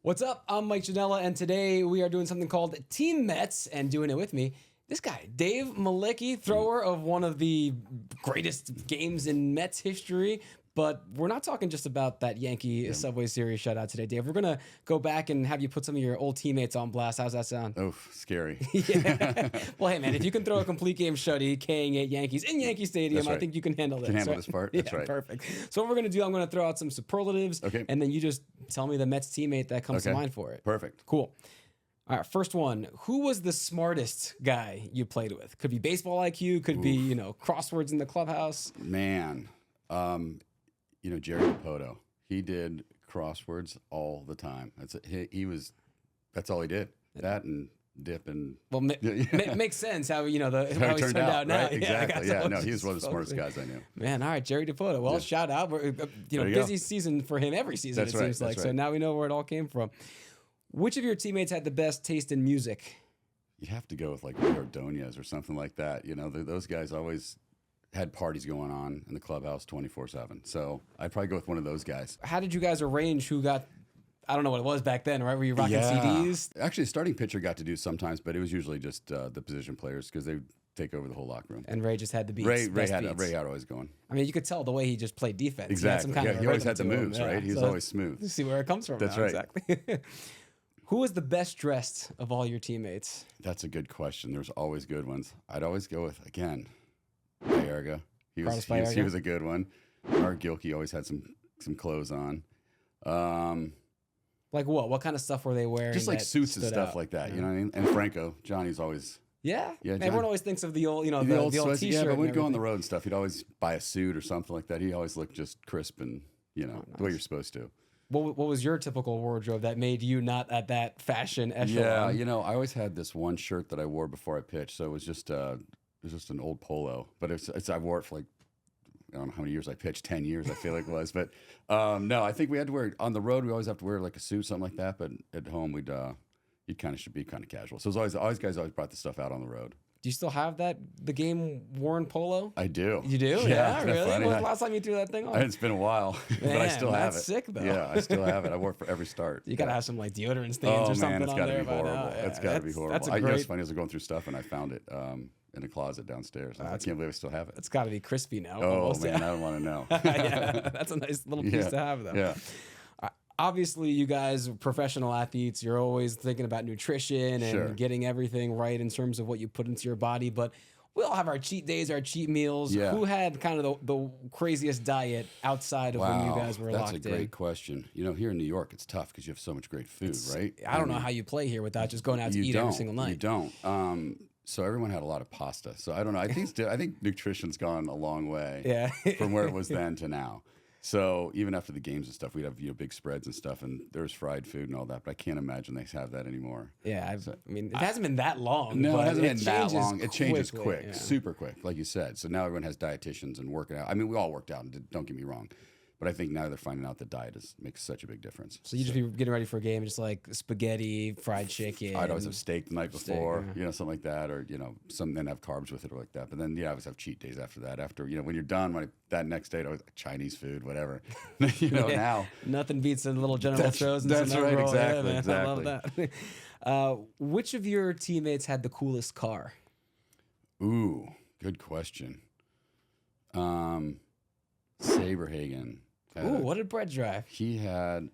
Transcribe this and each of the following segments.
What's up? I'm Mike Janela, and today we are doing something called Team Mets, and doing it with me, this guy, Dave Mlicki, thrower of one of the greatest games in Mets history. But we're not talking just about that Yankee Subway Series shutout today, Dave. We're going to go back and have you put some of your old teammates on blast. How's that sound? Oh, scary. Yeah. Well, hey, man, if you can throw a complete game shutty, K-ing 8 Yankees in Yankee Stadium, right. I think you can handle this. Can handle this part? That's right. Perfect. So what we're going to do, I'm going to throw out some superlatives, and then you just tell me the Mets teammate that comes to mind for it. Perfect. Cool. All right, first one. Who was the smartest guy you played with? Could be baseball IQ, could be, crosswords in the clubhouse. Man, Jerry Dipoto. He did crosswords all the time. That's all he did. That and dip and makes sense how how he's turned out now. Right? Exactly. Yeah, he was one of the smartest guys I knew. Man, all right, Jerry Dipoto. Well, shout out. Busy season for him every season. That's it seems like. So now we know where it all came from. Which of your teammates had the best taste in music? You have to go with like the Ordonez or something like that. Those guys always had parties going on in the clubhouse 24/7. So I'd probably go with one of those guys. How did you guys arrange who got, I don't know what it was back then, right? Were you rocking CDs? Actually, a starting pitcher got to do sometimes, but it was usually just the position players because they take over the whole locker room. And Ray just had the beats. Ray had always going. I mean, you could tell the way he just played defense. Exactly. He always had the moves, right? He was always smooth. See where it comes from. That's now, right. Exactly. Who was the best dressed of all your teammates? That's a good question. There's always good ones. I'd always go with, again, Baerga. He was a good one. Art Gilkey always had some clothes on. Like what? What kind of stuff were they wearing? Just like suits and stuff like that. You know what I mean? And Franco, Johnny's always. Yeah. John, everyone always thinks of the old, the old T-shirt. Yeah, but we'd go on the road and stuff. He'd always buy a suit or something like that. He always looked just crisp and nice. The way you're supposed to. What was your typical wardrobe that made you not at that fashion echelon? Yeah, I always had this one shirt that I wore before I pitched, so it was just an old polo. But I wore it for like, I don't know how many years I pitched, 10 years I feel like it was. But no, I think we had to wear, on the road we always have to wear like a suit, something like that. But at home should be kind of casual. So it was always guys always brought the stuff out on the road. Do you still have the game worn polo? I do. You do? Yeah, really? When was the last time you threw that thing on? It's been a while, but I still have it. That's sick, though. Yeah, I still have it. I wore it for every start. You got to have some like deodorant stains or something it's on gotta there. Be horrible. It's got to be horrible. That's It was funny. I was going through stuff and I found it in a closet downstairs. I can't believe I still have it. It's got to be crispy now. Oh, almost. man, I don't want to know. Yeah, that's a nice little piece to have, though. Yeah. Obviously, you guys are professional athletes. You're always thinking about nutrition and getting everything right in terms of what you put into your body. But we all have our cheat days, our cheat meals. Yeah. Who had kind of the craziest diet outside of when you guys were locked in? That's a great question. Here in New York, it's tough because you have so much great food, right? I don't know how you play here without just going out to eat every single night. You don't. So everyone had a lot of pasta. So I don't know. I think nutrition's gone a long way from where it was then to now. So even after the games and stuff, we'd have big spreads and stuff, and there's fried food and all that. But I can't imagine they have that anymore. Yeah, it hasn't been that long. No, but it hasn't been that long. It changes quickly, quick, super quick, like you said. So now everyone has dietitians and working out. I mean, we all worked out, and don't get me wrong. But I think now they're finding out that diet makes such a big difference. So you just be getting ready for a game, just like spaghetti, fried chicken. I'd always have steak the night before, something like that, or then have carbs with it or like that. But then I always have cheat days after that. After when you're done, that next day, always Chinese food, whatever. Now nothing beats a little General Tso's. That's right, roll. exactly, Yeah, exactly. I love that. Which of your teammates had the coolest car? Ooh, good question. Saberhagen. What did Brett drive? He had,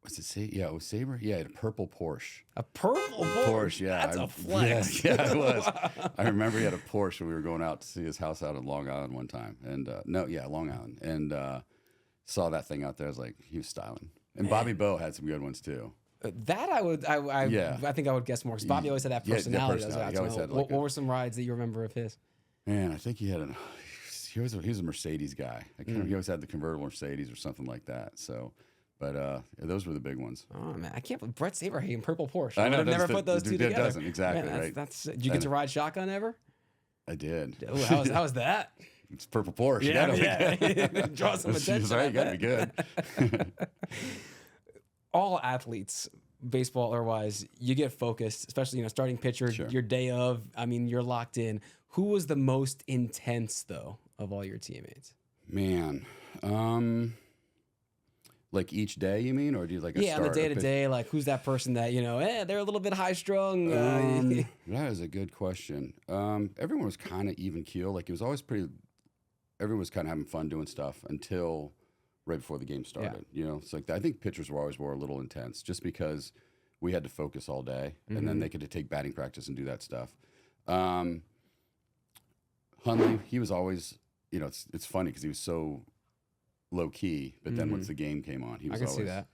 it was Saber? Yeah, he had a purple Porsche. A purple Porsche? Yeah. That's a flex. Yeah, it was. I remember he had a Porsche when we were going out to see his house out in Long Island one time. And Long Island. And saw that thing out there. I was like, he was styling. And Bobby Bo had some good ones too. That I think I would guess more because Bobby always had that personality. What were some rides that you remember of his? Man, I think he was a Mercedes guy. He always had the convertible Mercedes or something like that. So, but those were the big ones. Oh man, I can't believe Brett Saberhagen, purple Porsche. I know. I've never put those two together. It doesn't exactly Man, right. Did you get to ride shotgun ever? I did. Ooh, how was that? It's purple Porsche. Yeah. Draw some attention. Right, you got to be good. All athletes, baseball or wise, you get focused, especially starting pitcher. Your day of, you're locked in. Who was the most intense though of all your teammates? Man, Like each day, you mean, or do you like a Yeah, on the start, day to day, like who's that person that they're a little bit high strung. That is a good question. Everyone was kind of even keel. Like it was always pretty. Everyone was kind of having fun doing stuff until right before the game started. It's like I think pitchers were a little intense just because we had to focus all day, and then they could take batting practice and do that stuff. Hundley, he was always, it's funny because he was so low key, but then once the game came on, he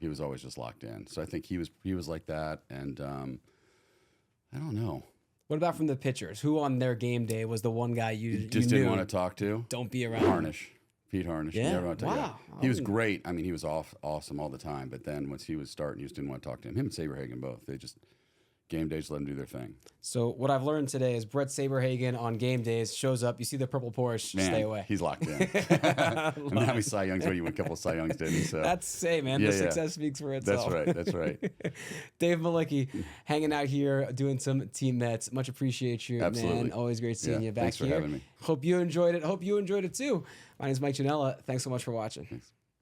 was always just locked in. So I think he was like that, and I don't know. What about from the pitchers? Who on their game day was the one guy you didn't want to talk to? Don't be around. Pete Harnish. Yeah. Wow. He was great. I mean, he was awesome all the time. But then once he was starting, you just didn't want to talk to him. Him and Saberhagen both. They just game days let them do their thing. So what I've learned today is Brett Saberhagen on game days shows up. You see the purple Porsche, stay away. He's locked in. I mean, how many Cy Youngs? What, you won a couple of Cy Youngs, didn't he? So. The success speaks for itself. That's right. Dave Mlicki hanging out here doing some Team Mets. Much appreciate you, Absolutely. man. Always great seeing you back thanks here. Thanks for having me. Hope you enjoyed it. Hope you enjoyed it too. My name is Mike Janela. Thanks so much for watching. Thanks.